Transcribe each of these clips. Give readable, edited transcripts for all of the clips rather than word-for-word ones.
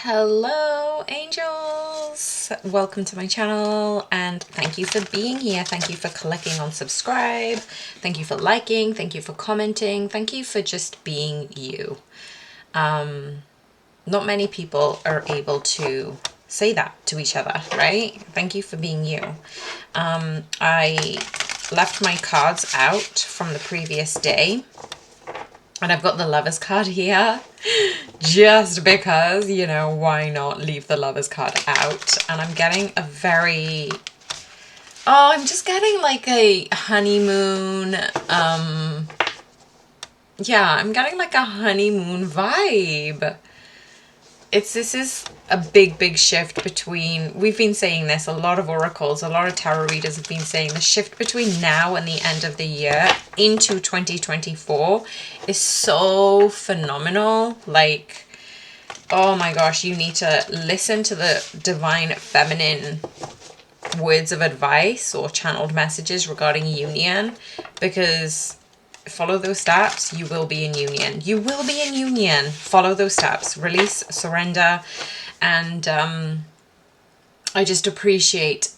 Hello angels, welcome to my channel and thank you for being here. Thank you for clicking on subscribe, thank you for liking, thank you for commenting, thank you for just being you. Not many people are able to say that to each other, right? Thank you for being you. I left my cards out from the previous day and I've got the Lovers card here just because, you know, why not leave the Lovers card out? And I'm getting a very, I'm just getting like a honeymoon, yeah, I'm getting like a honeymoon vibe. This is a big shift between, we've been saying this, a lot of oracles, a lot of tarot readers have been saying the shift between now and the end of the year into 2024 is so phenomenal. Like, oh my gosh, you need to listen to the divine feminine words of advice or channeled messages regarding union, because follow those steps, you will be in union. You will be in union. Follow those steps. Release, surrender. And I just appreciate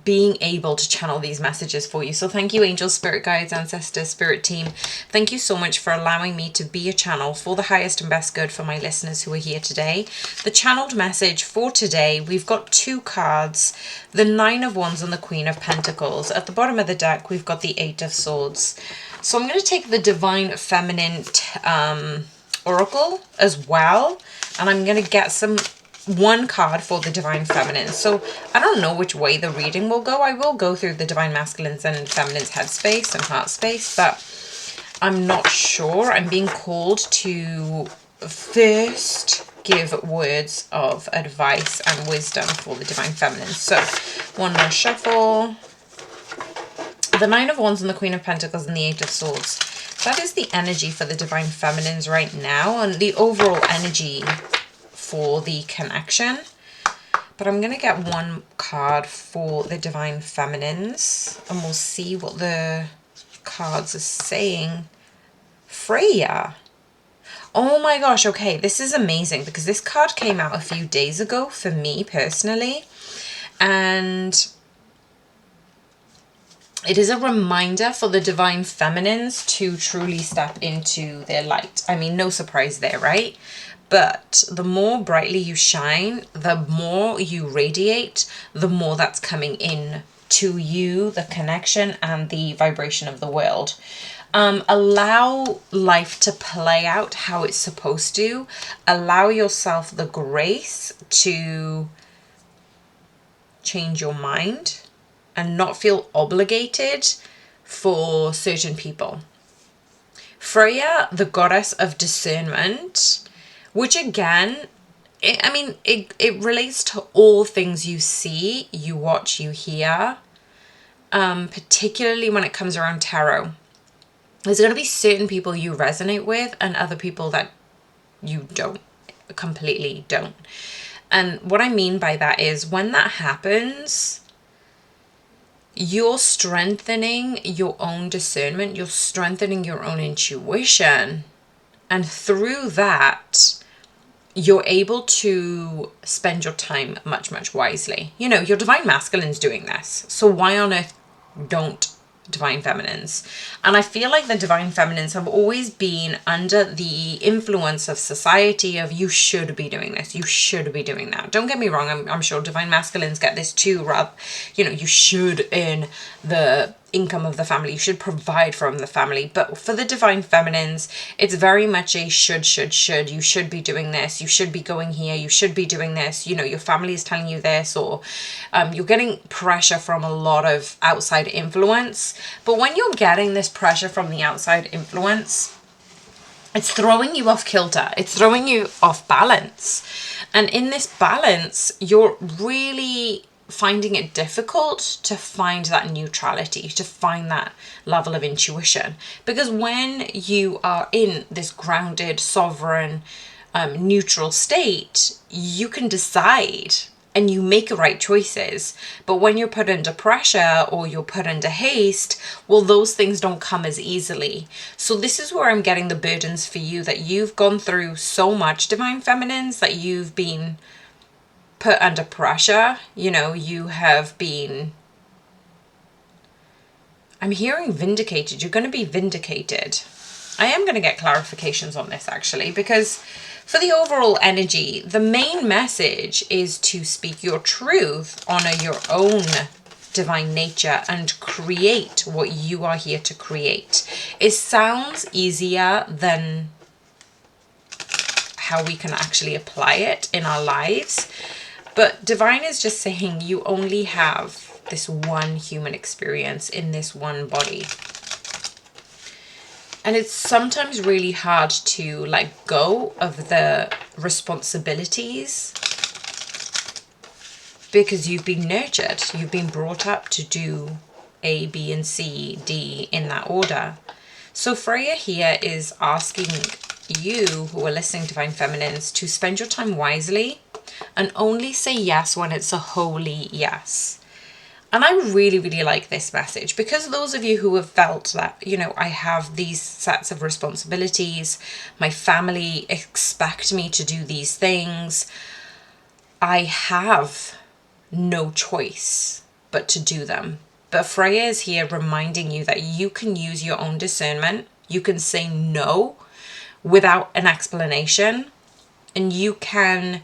being able to channel these messages for you. So thank you, angels, spirit guides, ancestors, spirit team. Thank you so much for allowing me to be a channel for the highest and best good for my listeners who are here today. The channeled message for today, we've got two cards, the Nine of Wands and the Queen of Pentacles. At the bottom of the deck, we've got the Eight of Swords. So I'm going to take the Divine Feminine Oracle as well, and I'm going to get one card for the Divine Feminine. So I don't know which way the reading will go. I will go through the Divine Masculines and Feminines headspace and heart space, but I'm not sure. I'm being called to first give words of advice and wisdom for the Divine Feminine. So one more shuffle. The Nine of Wands and the Queen of Pentacles and the Eight of Swords. That is the energy for the Divine Feminines right now and the overall energy for the connection. But I'm going to get one card for the Divine Feminines and we'll see what the cards are saying. Freya. Oh my gosh, okay, this is amazing because this card came out a few days ago for me personally, and it is a reminder for the Divine Feminines to truly step into their light. I mean, no surprise there, right? But the more brightly you shine, the more you radiate, the more that's coming in to you, the connection and the vibration of the world. Allow life to play out how it's supposed to. Allow yourself the grace to change your mind and not feel obligated for certain people. Freya, the goddess of discernment, which again, it relates to all things you see, you watch, you hear, particularly when it comes around tarot. There's going to be certain people you resonate with and other people that you completely don't. And what I mean by that is when that happens, you're strengthening your own discernment, you're strengthening your own intuition, and through that you're able to spend your time much wisely. You know, your Divine Masculines doing this, so why on earth don't Divine Feminines? And I feel like the Divine Feminines have always been under the influence of society of you should be doing this, you should be doing that. Don't get me wrong, I'm sure Divine Masculines get this too, you know, you should earn the income of the family, you should provide from the family. But for the Divine Feminines, it's very much a should. You should be doing this, you should be going here, you should be doing this, you know, your family is telling you this, or you're getting pressure from a lot of outside influence. But when you're getting this pressure from the outside influence, it's throwing you off kilter, it's throwing you off balance. And in this balance, you're really finding it difficult to find that neutrality, to find that level of intuition. Because when you are in this grounded, sovereign, neutral state, you can decide and you make right choices. But when you're put under pressure or you're put under haste, well, those things don't come as easily. So this is where I'm getting the burdens for you, that you've gone through so much, Divine Feminines, that you've been put under pressure. You know, you have been, I'm hearing vindicated. You're going to be vindicated. I am going to get clarifications on this actually, because for the overall energy, the main message is to speak your truth, honor your own divine nature, and create what you are here to create. It sounds easier than how we can actually apply it in our lives. But divine is just saying you only have this one human experience in this one body. And it's sometimes really hard to let go of the responsibilities, because you've been nurtured. You've been brought up to do A, B, and C, D in that order. So Freya here is asking you who are listening, Divine Feminines, to spend your time wisely and only say yes when it's a holy yes. And I really, really like this message, because those of you who have felt that, you know, I have these sets of responsibilities, my family expect me to do these things, I have no choice but to do them. But Freya is here reminding you that you can use your own discernment. You can say no without an explanation, and you can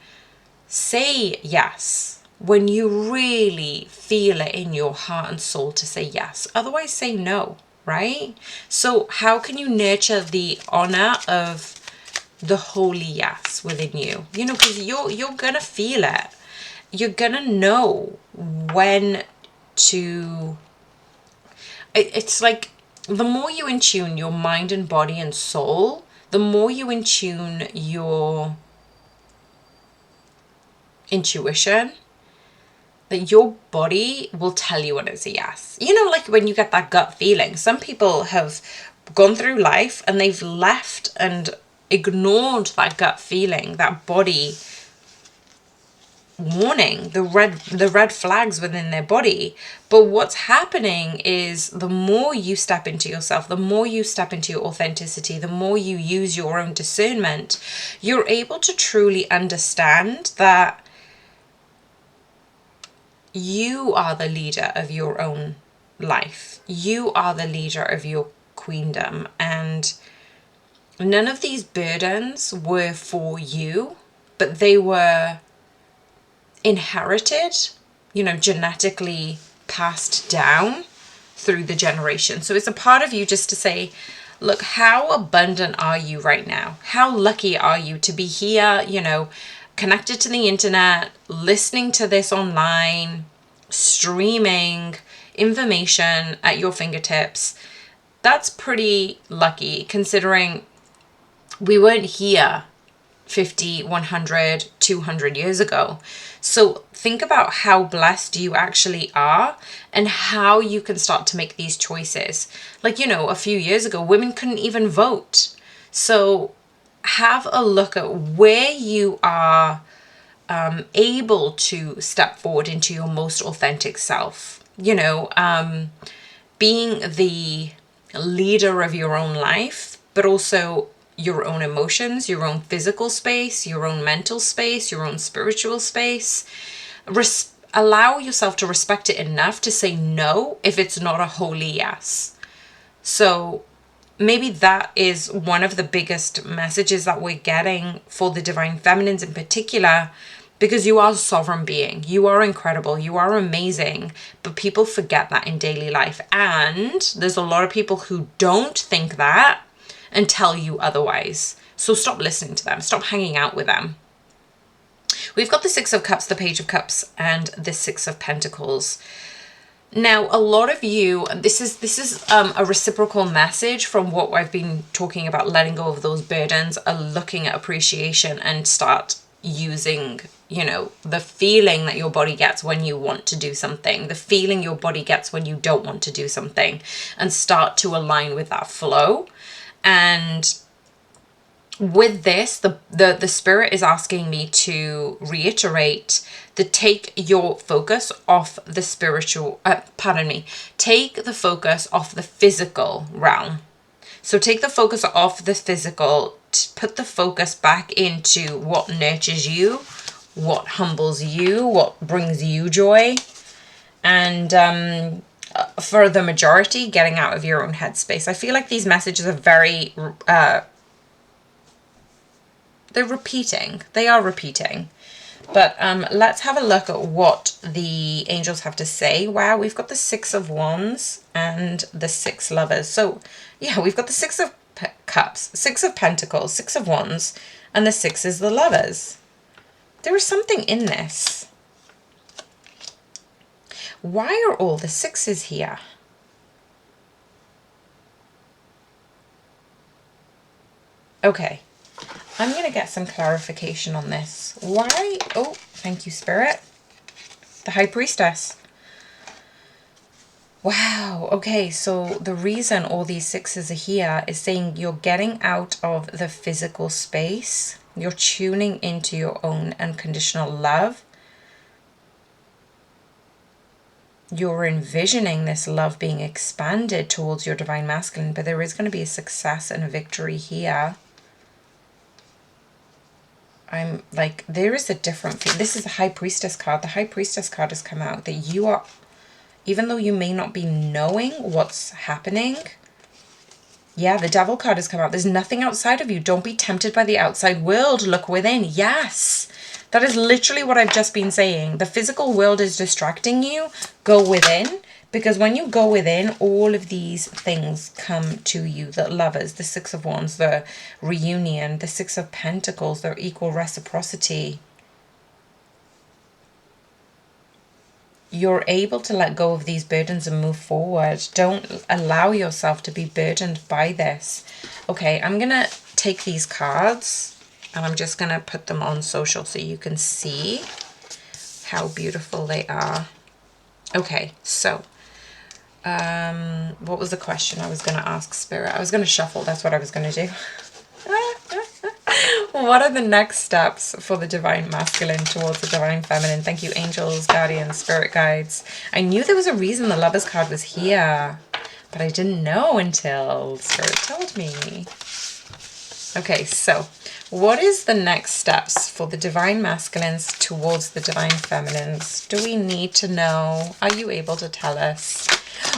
say yes when you really feel it in your heart and soul to say yes. Otherwise, say no, right? So how can you nurture the honor of the holy yes within you? You know, because you're gonna feel it. You're gonna know when to... It's like the more you in tune your mind and body and soul, the more you in tune your intuition, that your body will tell you when it's a yes. You know, like when you get that gut feeling. Some people have gone through life and they've left and ignored that gut feeling, that body warning, the red flags within their body. But what's happening is the more you step into yourself, the more you step into your authenticity, the more you use your own discernment, you're able to truly understand that you are the leader of your own life. You are the leader of your queendom, and none of these burdens were for you, but they were inherited, you know, genetically passed down through the generation. So it's a part of you just to say, look, how abundant are you right now? How lucky are you to be here, you know, connected to the internet, listening to this online, streaming information at your fingertips. That's pretty lucky, considering we weren't here 50, 100, 200 years ago. So think about how blessed you actually are and how you can start to make these choices. Like, you know, a few years ago, women couldn't even vote. So have a look at where you are able to step forward into your most authentic self. You know, being the leader of your own life, but also your own emotions, your own physical space, your own mental space, your own spiritual space. Allow yourself to respect it enough to say no if it's not a holy yes. So maybe that is one of the biggest messages that we're getting for the Divine Feminines in particular, because you are a sovereign being. You are incredible. You are amazing. But people forget that in daily life. And there's a lot of people who don't think that and tell you otherwise. So stop listening to them. Stop hanging out with them. We've got the Six of Cups, the Page of Cups, and the Six of Pentacles. Now, a lot of you, this is a reciprocal message from what I've been talking about, letting go of those burdens, looking at appreciation, and start using, you know, the feeling that your body gets when you want to do something, the feeling your body gets when you don't want to do something, and start to align with that flow. And with this, the spirit is asking me to reiterate to take your focus off the spiritual, take the focus off the physical realm. So take the focus off the physical, put the focus back into what nurtures you, what humbles you, what brings you joy. And for the majority, getting out of your own headspace. I feel like these messages are very, they're repeating. They are repeating. But let's have a look at what the angels have to say. Wow, we've got the Six of Wands and the Six Lovers. So, yeah, we've got the Six of Cups, Six of Pentacles, Six of Wands, and the Six is the Lovers. There is something in this. Why are all the sixes here? Okay, I'm going to get some clarification on this. Why? Oh, thank you, Spirit. The High Priestess. Wow, okay, so the reason all these sixes are here is saying you're getting out of the physical space. You're tuning into your own unconditional love. You're envisioning this love being expanded towards your divine masculine, but there is going to be a success and a victory here. I'm like, there is a different, this is the High Priestess card. The High Priestess card has come out that you are, even though you may not be knowing what's happening, yeah, the Devil card has come out. There's nothing outside of you. Don't be tempted by the outside world. Look within. Yes. That is literally what I've just been saying. The physical world is distracting you. Go within. Because when you go within, all of these things come to you. The Lovers, the Six of Wands, the reunion, the Six of Pentacles, their equal reciprocity. You're able to let go of these burdens and move forward. Don't allow yourself to be burdened by this. Okay, I'm going to take these cards and I'm just going to put them on social so you can see how beautiful they are. Okay, so what was the question I was going to ask, Spirit? I was going to shuffle. That's what I was going to do. What are the next steps for the divine masculine towards the divine feminine? Thank you, angels, guardians, spirit guides. I knew there was a reason the Lovers card was here, but I didn't know until Spirit told me. Okay, so what is the next steps for the divine masculines towards the divine feminines? Do we need to know? Are you able to tell us?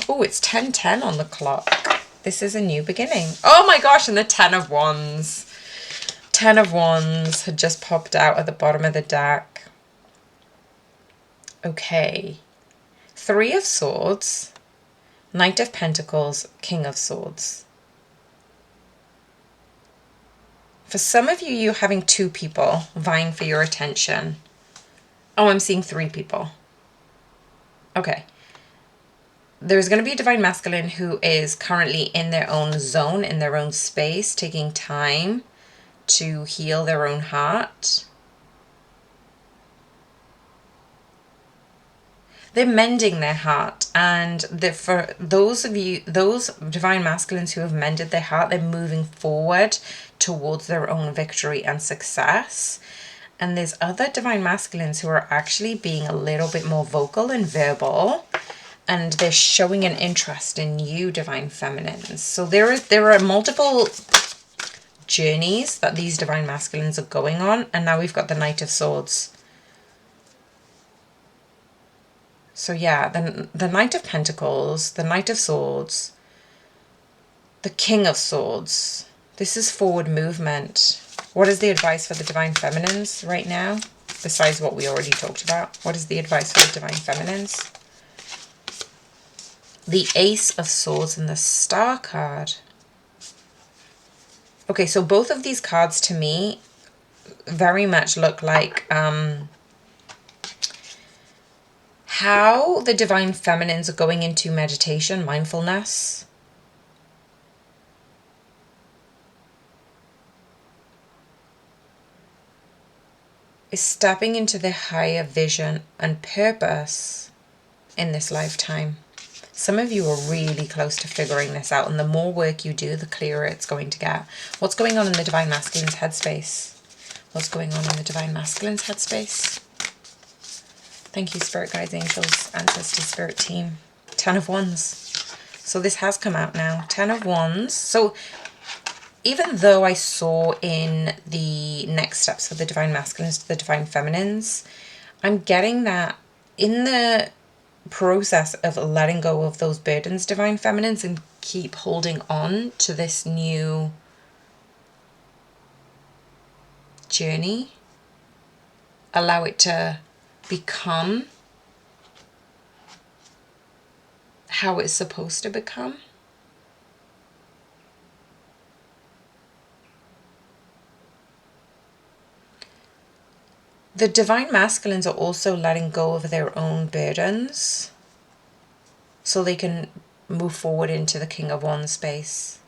Oh, it's 10:10 on the clock. This is a new beginning. Oh my gosh, and the 10 of Wands. 10 of Wands had just popped out at the bottom of the deck. Okay. 3 of Swords, Knight of Pentacles, King of Swords. For some of you, you're having 2 people vying for your attention. Oh, I'm seeing 3 people. Okay. There's going to be a divine masculine who is currently in their own zone, in their own space, taking time to heal their own heart. They're mending their heart, and for those of you, those divine masculines who have mended their heart, they're moving forward towards their own victory and success. And there's other divine masculines who are actually being a little bit more vocal and verbal, and they're showing an interest in you, divine feminines. So there are multiple journeys that these divine masculines are going on, and now we've got the Knight of Swords. So yeah, the Knight of Pentacles, the Knight of Swords, the King of Swords. This is forward movement. What is the advice for the divine feminines right now? Besides what we already talked about, what is the advice for the divine feminines? The Ace of Swords and the Star card. Okay, so both of these cards to me very much look like how the divine feminines are going into meditation, mindfulness. Is stepping into their higher vision and purpose in this lifetime. Some of you are really close to figuring this out, and the more work you do, the clearer it's going to get. What's going on in the Divine Masculine's headspace? What's going on in the Divine Masculine's headspace? Thank you, Spirit Guides, Angels, Ancestors, Spirit Team. 10 of Wands. So this has come out now. 10 of Wands. So even though I saw in the next steps for the Divine Masculines to the Divine Feminines, I'm getting that in the process of letting go of those burdens, Divine Feminines, and keep holding on to this new journey. Allow it to become how it's supposed to become. The Divine Masculines are also letting go of their own burdens so they can move forward into the King of Wands space.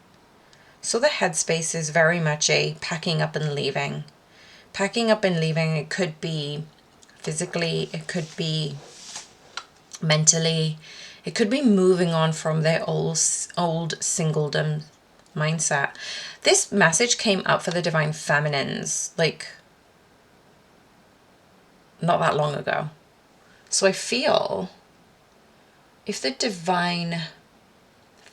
So the headspace is very much a packing up and leaving. Packing up and leaving, it could be physically, it could be mentally, it could be moving on from their old singledom mindset. This message came up for the Divine Feminines, like, not that long ago. So I feel if the Divine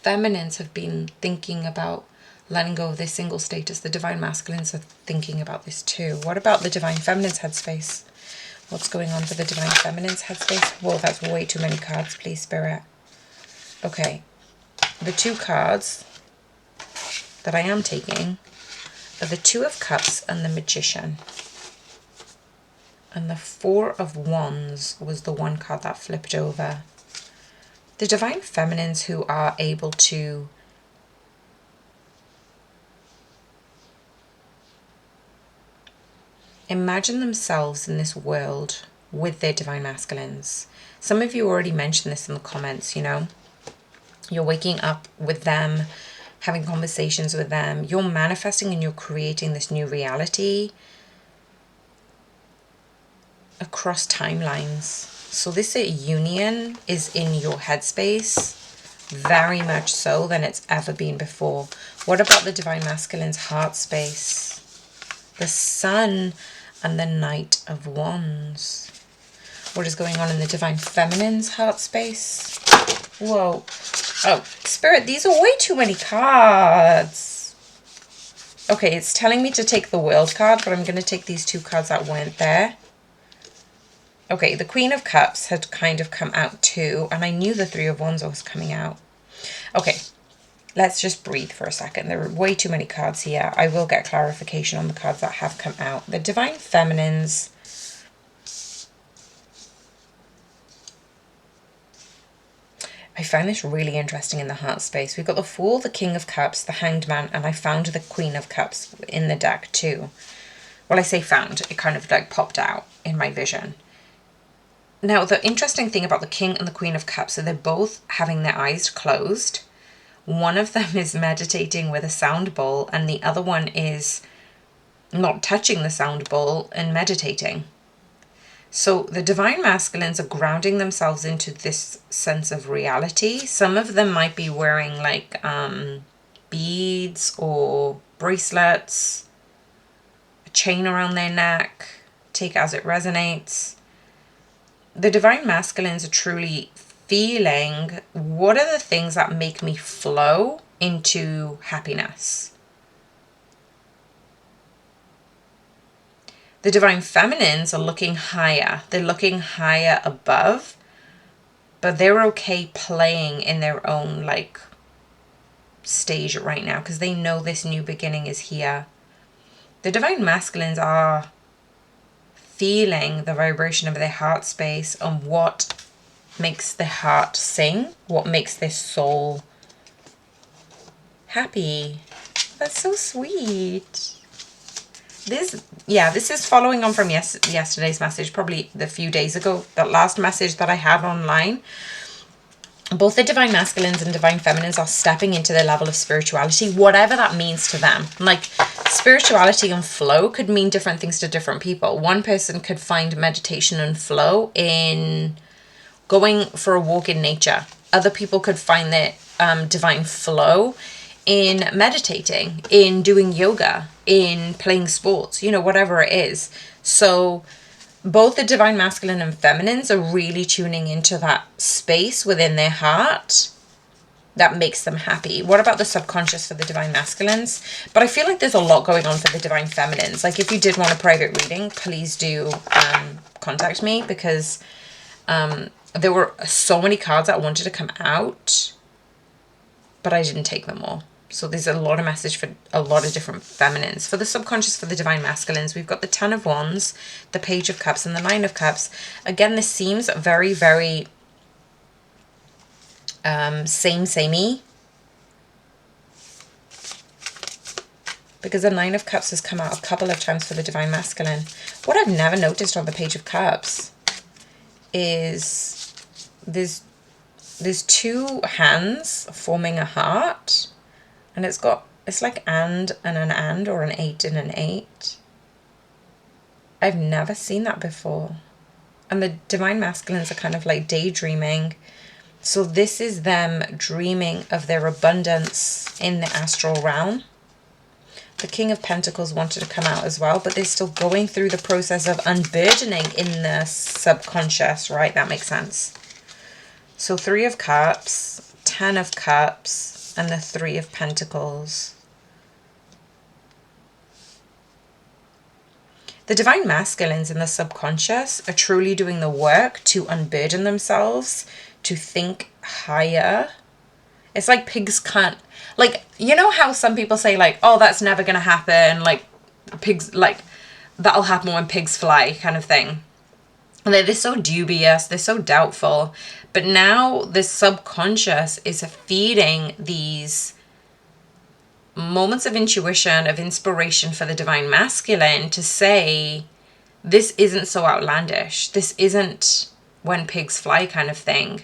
Feminines have been thinking about letting go of their single status, the Divine Masculines are thinking about this too. What about the Divine Feminine's headspace? What's going on for the Divine Feminine's headspace? Whoa, that's way too many cards, please, Spirit. Okay, the 2 cards that I am taking are the 2 of Cups and the Magician. And the 4 of Wands was the one card that flipped over. The Divine Feminines who are able to imagine themselves in this world with their Divine Masculines. Some of you already mentioned this in the comments, you know. You're waking up with them, having conversations with them. You're manifesting and you're creating this new reality across timelines. So this union is in your headspace, very much so than it's ever been before. What about the Divine Masculine's heart space? The Sun and the Knight of Wands. What is going on in the Divine Feminine's heart space? Whoa. Oh, Spirit, these are way too many cards. Okay, it's telling me to take the World card, but I'm going to take these 2 cards that weren't there. Okay, the Queen of Cups had kind of come out too, and I knew the 3 of Wands was coming out. Okay, let's just breathe for a second. There are way too many cards here. I will get clarification on the cards that have come out. The Divine Feminines. I find this really interesting in the heart space. We've got the Fool, the King of Cups, the Hanged Man, and I found the Queen of Cups in the deck too. Well, I say found. It kind of like popped out in my vision. Now, the interesting thing about the King and the Queen of Cups are they're both having their eyes closed. One of them is meditating with a sound bowl, and the other one is not touching the sound bowl and meditating. So the Divine Masculines are grounding themselves into this sense of reality. Some of them might be wearing like beads or bracelets, a chain around their neck, take as it resonates. The Divine Masculines are truly feeling, what are the things that make me flow into happiness? The Divine Feminines are looking higher. They're looking higher above, but they're okay playing in their own like stage right now because they know this new beginning is here. The Divine Masculines are feeling the vibration of their heart space and what makes their heart sing, what makes their soul happy. That's so sweet. This is following on from yesterday's message, probably the few days ago, that last message that I had online. Both the Divine Masculines and Divine Feminines are stepping into their level of spirituality, whatever that means to them. Like, spirituality and flow could mean different things to different people. One person could find meditation and flow in going for a walk in nature. other people could find their divine flow in meditating, in doing yoga, in playing sports, you know, whatever it is. So both the divine masculine and feminines are really tuning into that space within their heart that makes them happy. What about the subconscious for the divine masculines? But I feel like there's a lot going on for the divine feminines. Like, if you did want a private reading, please do contact me, because there were so many cards that wanted to come out, but I didn't take them all. So there's a lot of message for a lot of different feminines. For the subconscious for the divine masculines, we've got the 10 of Wands, the Page of Cups, and the 9 of Cups. Again, this seems very, very samey. Because the 9 of Cups has come out a couple of times for the divine masculine. What I've never noticed on the Page of Cups is there's 2 hands forming a heart. And it's like and an and, or an 8 and an 8. I've never seen that before. And the divine masculines are kind of like daydreaming. So this is them dreaming of their abundance in the astral realm. The King of Pentacles wanted to come out as well, but they're still going through the process of unburdening in the subconscious, right? That makes sense. So 3 of Cups, 10 of Cups, and the 3 of Pentacles. The divine masculines in the subconscious are truly doing the work to unburden themselves, to think higher. It's like pigs can't, like, you know how some people say, like, oh, that's never going to happen, like, pigs, like, that'll happen when pigs fly, kind of thing. And they're so dubious, they're so doubtful. But now the subconscious is feeding these moments of intuition, of inspiration for the divine masculine to say, this isn't so outlandish. This isn't when pigs fly kind of thing.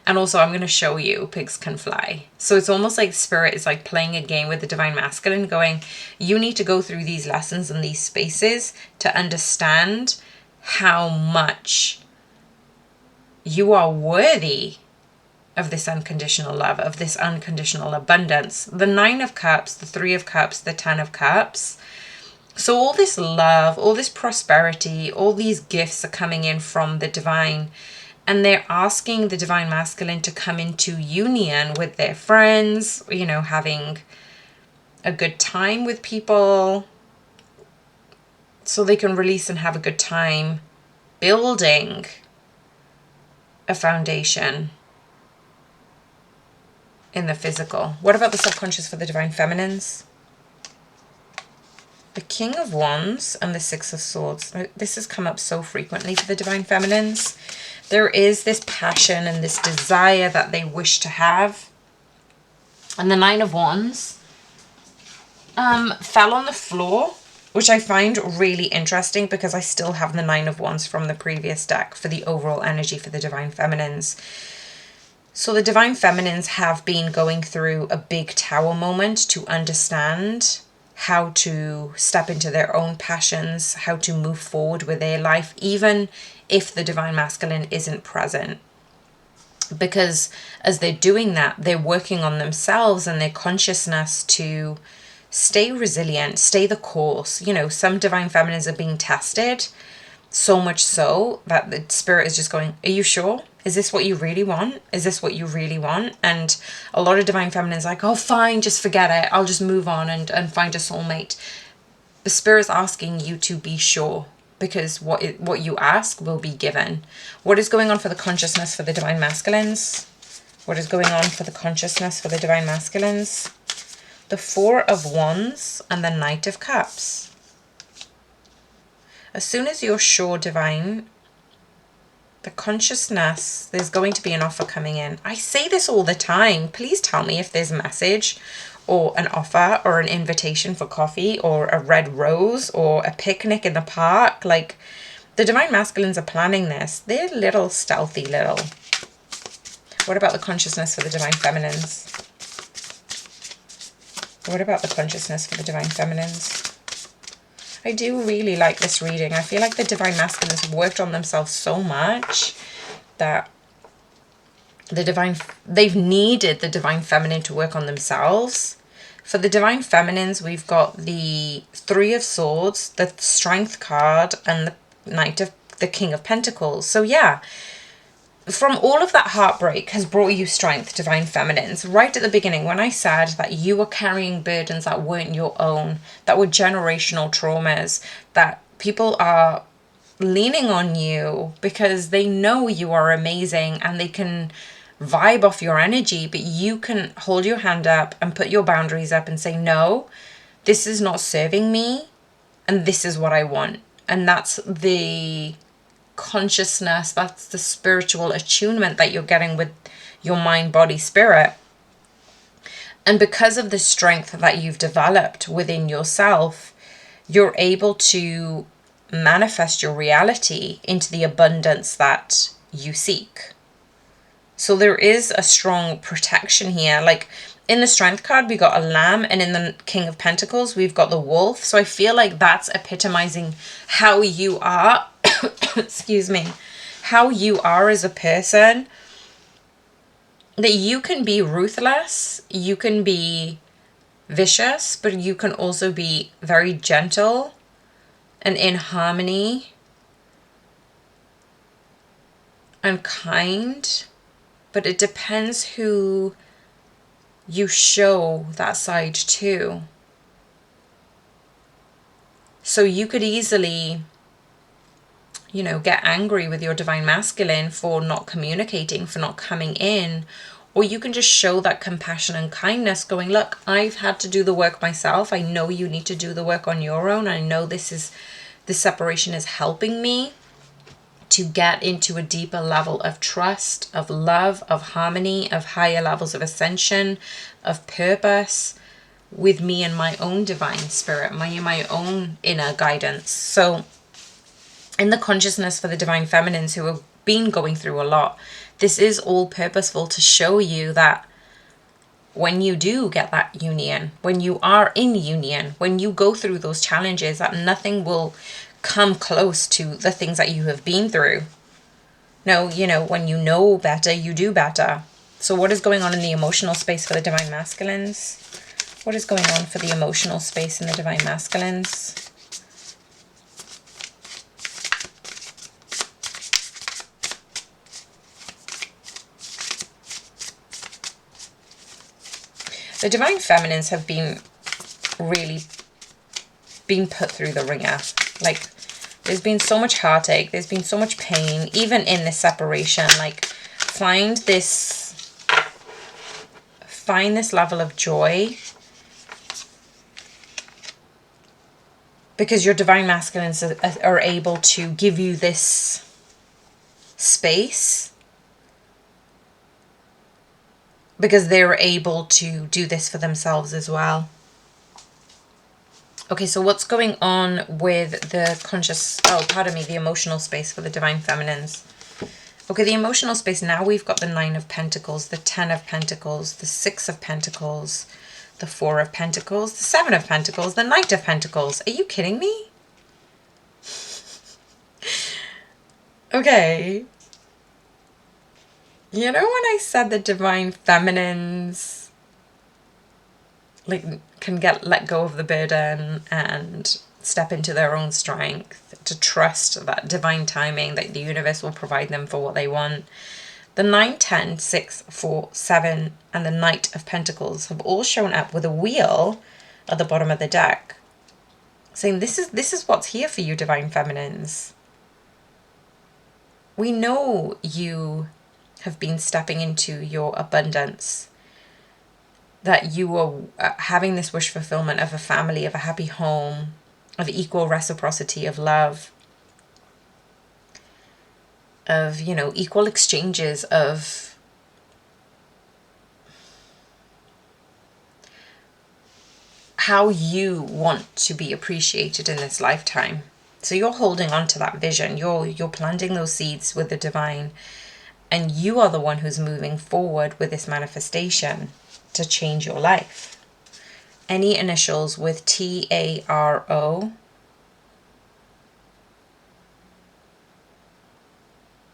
And also, I'm going to show you pigs can fly. So it's almost like spirit is like playing a game with the divine masculine, going, you need to go through these lessons and these spaces to understand how much you are worthy of this unconditional love, of this unconditional abundance. The 9 of Cups, the 3 of Cups, the 10 of Cups. So all this love, all this prosperity, all these gifts are coming in from the divine, and they're asking the divine masculine to come into union with their friends, you know, having a good time with people, so they can release and have a good time building a foundation in the physical. What about the subconscious for the divine feminines? The King of Wands and the 6 of Swords. This has come up so frequently for the divine feminines. There is this passion and this desire that they wish to have. And the 9 of Wands fell on the floor, which I find really interesting because I still have the 9 of Wands from the previous deck for the overall energy for the divine feminines. So the divine feminines have been going through a big tower moment to understand how to step into their own passions, how to move forward with their life, even if the divine masculine isn't present. Because as they're doing that, they're working on themselves and their consciousness to stay resilient, stay the course. You know, some divine feminines are being tested, so much so that the spirit is just going, are you sure? Is this what you really want? Is this what you really want? And a lot of divine feminines are like, oh, fine, just forget it. I'll just move on and find a soulmate. The spirit is asking you to be sure, because what you ask will be given. What is going on for the consciousness for the divine masculines? What is going on for the consciousness for the divine masculines? The 4 of Wands and the Knight of Cups. As soon as you're sure, divine, the consciousness, there's going to be an offer coming in. I say this all the time. Please tell me if there's a message or an offer or an invitation for coffee or a red rose or a picnic in the park. Like, the divine masculines are planning this. They're little stealthy little. What about the consciousness for the divine feminines? What about the consciousness for the divine feminines? I do really like this reading. I feel like the divine masculines have worked on themselves so much that they've needed the divine feminine to work on themselves. For the divine feminines, we've got the Three of Swords, the Strength card, and the King of Pentacles. So yeah, from all of that heartbreak has brought you strength, divine feminines. Right at the beginning, when I said that you were carrying burdens that weren't your own, that were generational traumas, that people are leaning on you because they know you are amazing and they can vibe off your energy, but you can hold your hand up and put your boundaries up and say, no, this is not serving me and this is what I want. And that's the consciousness, that's the spiritual attunement that you're getting with your mind, body, spirit. And because of the strength that you've developed within yourself, you're able to manifest your reality into the abundance that you seek. So there is a strong protection here. Like in the Strength card, we got a lamb, and in the King of Pentacles, we've got the wolf. So I feel like that's epitomizing how you are, excuse me, how you are as a person. That you can be ruthless, you can be vicious, but you can also be very gentle and in harmony and kind. But it depends who you show that side to. So you could easily, get angry with your divine masculine for not communicating, for not coming in. Or you can just show that compassion and kindness, going, look, I've had to do the work myself. I know you need to do the work on your own. I know this separation is helping me to get into a deeper level of trust, of love, of harmony, of higher levels of ascension, of purpose with me and my own divine spirit, my own inner guidance. So in the consciousness for the divine feminines who have been going through a lot, this is all purposeful to show you that when you do get that union, when you are in union, when you go through those challenges, that nothing will come close to the things that you have been through. No, when you know better, you do better. So what is going on in the emotional space for the divine masculines? What is going on for the emotional space in the divine masculines? The divine feminines have been really been put through the ringer. Like, there's been so much heartache, there's been so much pain, even in this separation. Like, find this level of joy, because your divine masculines are able to give you this space, because they're able to do this for themselves as well. Okay, so what's going on with the emotional space for the divine feminines? Okay, the emotional space, now we've got the 9 of Pentacles, the 10 of Pentacles, the 6 of Pentacles, the 4 of Pentacles, the 7 of Pentacles, the Knight of Pentacles. Are you kidding me? Okay. When I said the divine feminines can let go of the burden and step into their own strength, to trust that divine timing, that the universe will provide them for what they want. The 9, 10, 6, 4, 7, and the Knight of Pentacles have all shown up with a wheel at the bottom of the deck, saying this is what's here for you, divine feminines. We know you have been stepping into your abundance, that you are having this wish fulfillment of a family, of a happy home, of equal reciprocity, of love, of, equal exchanges, of how you want to be appreciated in this lifetime. So you're holding on to that vision. You're planting those seeds with the divine, and you are the one who's moving forward with this manifestation to change your life. Any initials with TARO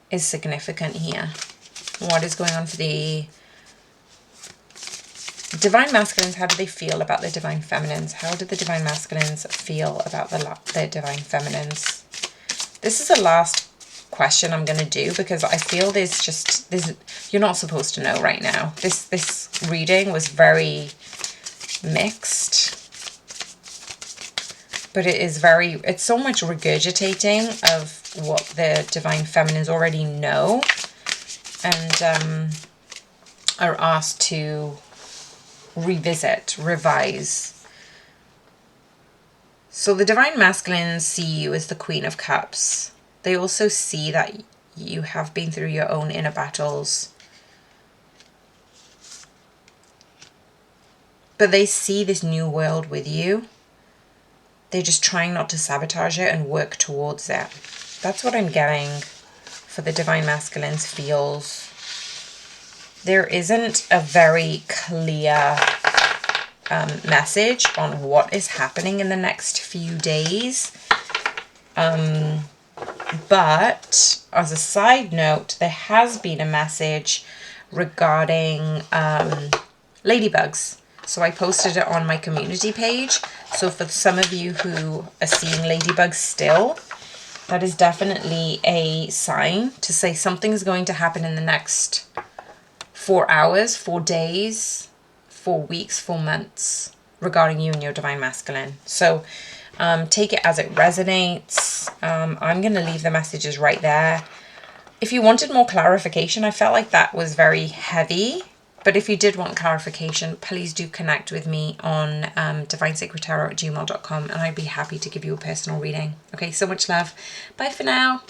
is significant here. What is going on for the Divine Masculines? How do they feel about the Divine Feminines? How do the Divine Masculines feel about the Divine Feminines? This is the last question I'm going to do because I feel you're not supposed to know right now. This reading was very mixed, but it's so much regurgitating of what the Divine Feminines already know and are asked to revisit, revise. So the Divine Masculines see you as the Queen of Cups. They also see that you have been through your own inner battles. But they see this new world with you. They're just trying not to sabotage it and work towards it. That's what I'm getting for the Divine Masculines feels. There isn't a very clear message on what is happening in the next few days. But as a side note, there has been a message regarding ladybugs. So I posted it on my community page. So for some of you who are seeing ladybugs still, that is definitely a sign to say something's going to happen in the next 4 hours, 4 days, 4 weeks, 4 months regarding you and your Divine Masculine. So take it as it resonates. I'm going to leave the messages right there. If you wanted more clarification, I felt like that was very heavy. But if you did want clarification, please do connect with me on divinesacredtarot@gmail.com and I'd be happy to give you a personal reading. Okay, so much love. Bye for now.